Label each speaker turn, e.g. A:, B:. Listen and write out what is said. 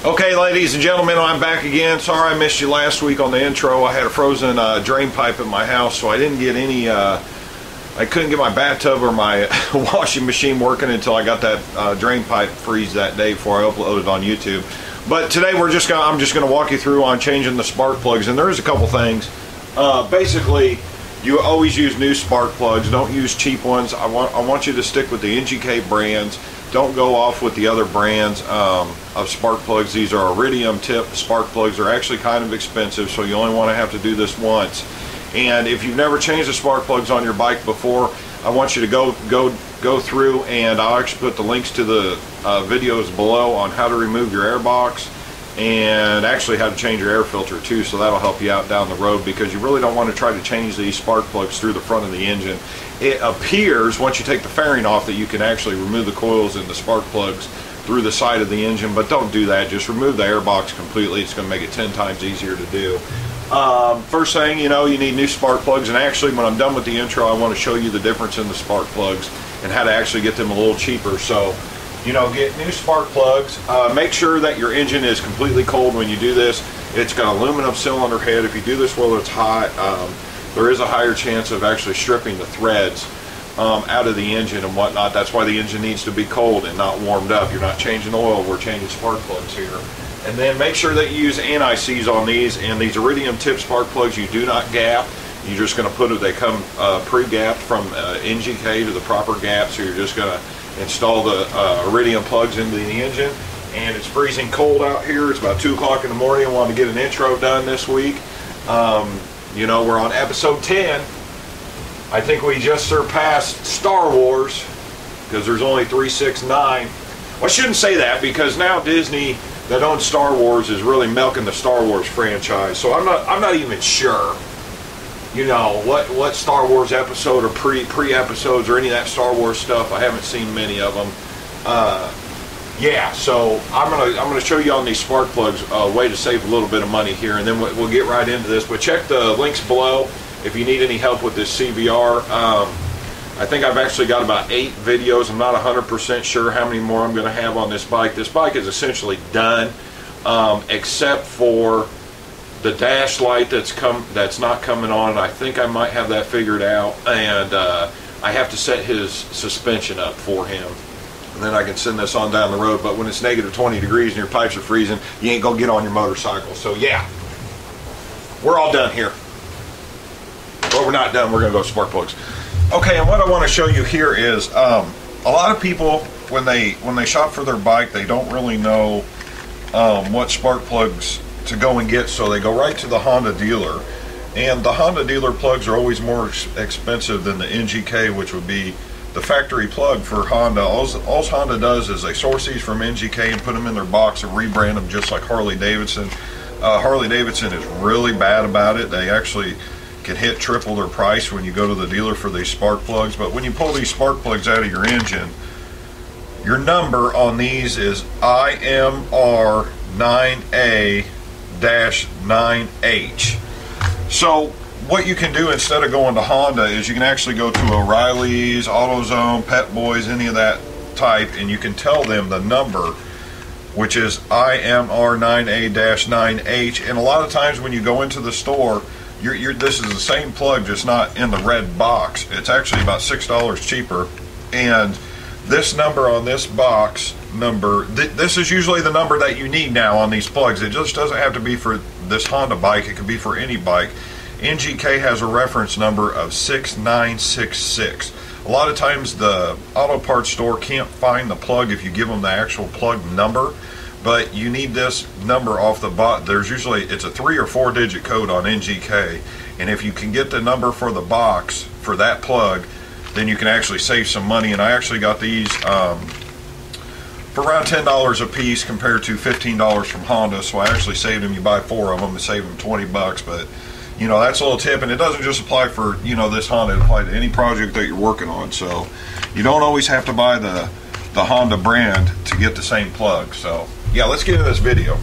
A: Okay, ladies and gentlemen, I'm back again. Sorry I missed you last week on the intro. I had a frozen drain pipe at my house, so I didn't get any, I couldn't get my bathtub or my washing machine working until I got that drain pipe freeze that day before I uploaded on YouTube. But today I'm just going to walk you through on changing the spark plugs, and there's a couple things. Basically, you always use new spark plugs. Don't use cheap ones. I want you to stick with the NGK brands. Don't go off with the other brands of spark plugs. These are Iridium tip spark plugs. They're actually kind of expensive, so you only want to have to do this once. And if you've never changed the spark plugs on your bike before, I want you to go through, and I'll actually put the links to the videos below on how to remove your airbox and actually how to change your air filter too, so that'll help you out down the road, because you really don't want to try to change these spark plugs through the front of the engine. It appears once you take the fairing off that you can actually remove the coils and the spark plugs through the side of the engine, but don't do that. Just remove the airbox completely. It's going to make it 10 times easier to do. First thing, you need new spark plugs, and actually when I'm done with the intro I want to show you the difference in the spark plugs and how to actually get them a little cheaper. So get new spark plugs. Make sure that your engine is completely cold when you do this. It's got an aluminum cylinder head. If you do this while it's hot, there is a higher chance of actually stripping the threads out of the engine and whatnot. That's why the engine needs to be cold and not warmed up. You're not changing oil, we're changing spark plugs here. And then make sure that you use antiseize on these. And these Iridium tip spark plugs, you do not gap. You're just going to put it, they come pre-gapped from NGK to the proper gap, so you're just going to install the Iridium plugs into the engine. And it's freezing cold out here. It's about 2 o'clock in the morning. I wanted to get an intro done this week. We're on episode 10. I think we just surpassed Star Wars, because there's only 3, 6, 9. Well, I shouldn't say that, because now Disney that owns Star Wars is really milking the Star Wars franchise. So I'm not even sure, what Star Wars episode or pre-episodes or any of that Star Wars stuff. I haven't seen many of them. Yeah, so I'm gonna show you on these spark plugs a way to save a little bit of money here, and then we'll get right into this. But check the links below if you need any help with this CBR. I think I've actually got about 8 videos. I'm not 100% sure how many more I'm going to have on this bike. This bike is essentially done, except for the dash light that's not coming on. I think I might have that figured out, and I have to set his suspension up for him, and then I can send this on down the road. But when it's negative 20 degrees and your pipes are freezing, you ain't gonna get on your motorcycle. So yeah, we're all done here. But we're not done. We're gonna go spark plugs. Okay, and what I want to show you here is a lot of people, when they shop for their bike, they don't really know what spark plugs to go and get, so they go right to the Honda dealer. And the Honda dealer plugs are always more expensive than the NGK, which would be the factory plug for Honda. All Honda does is they source these from NGK and put them in their box and rebrand them, just like Harley Davidson. Harley Davidson is really bad about it. They actually can hit triple their price when you go to the dealer for these spark plugs. But when you pull these spark plugs out of your engine, your number on these is IMR9A-9H. So what you can do instead of going to Honda is you can actually go to O'Reilly's, AutoZone, Pet Boys, any of that type, and you can tell them the number, which is IMR9A-9H. And a lot of times when you go into the store, this is the same plug, just not in the red box. It's actually about $6 cheaper. And this number on this box number, this is usually the number that you need now on these plugs. It just doesn't have to be for this Honda bike. It could be for any bike. NGK has a reference number of 6966. A lot of times the auto parts store can't find the plug if you give them the actual plug number, but you need this number off the bot. It's a 3 or 4 digit code on NGK, and if you can get the number for the box for that plug, then you can actually save some money. And I actually got these for around $10 a piece compared to $15 from Honda, so I actually saved them. You buy 4 of them and save them 20 bucks. But that's a little tip, and it doesn't just apply for this Honda. It applies to any project that you're working on, so you don't always have to buy the Honda brand to get the same plug. So yeah, let's get into this video.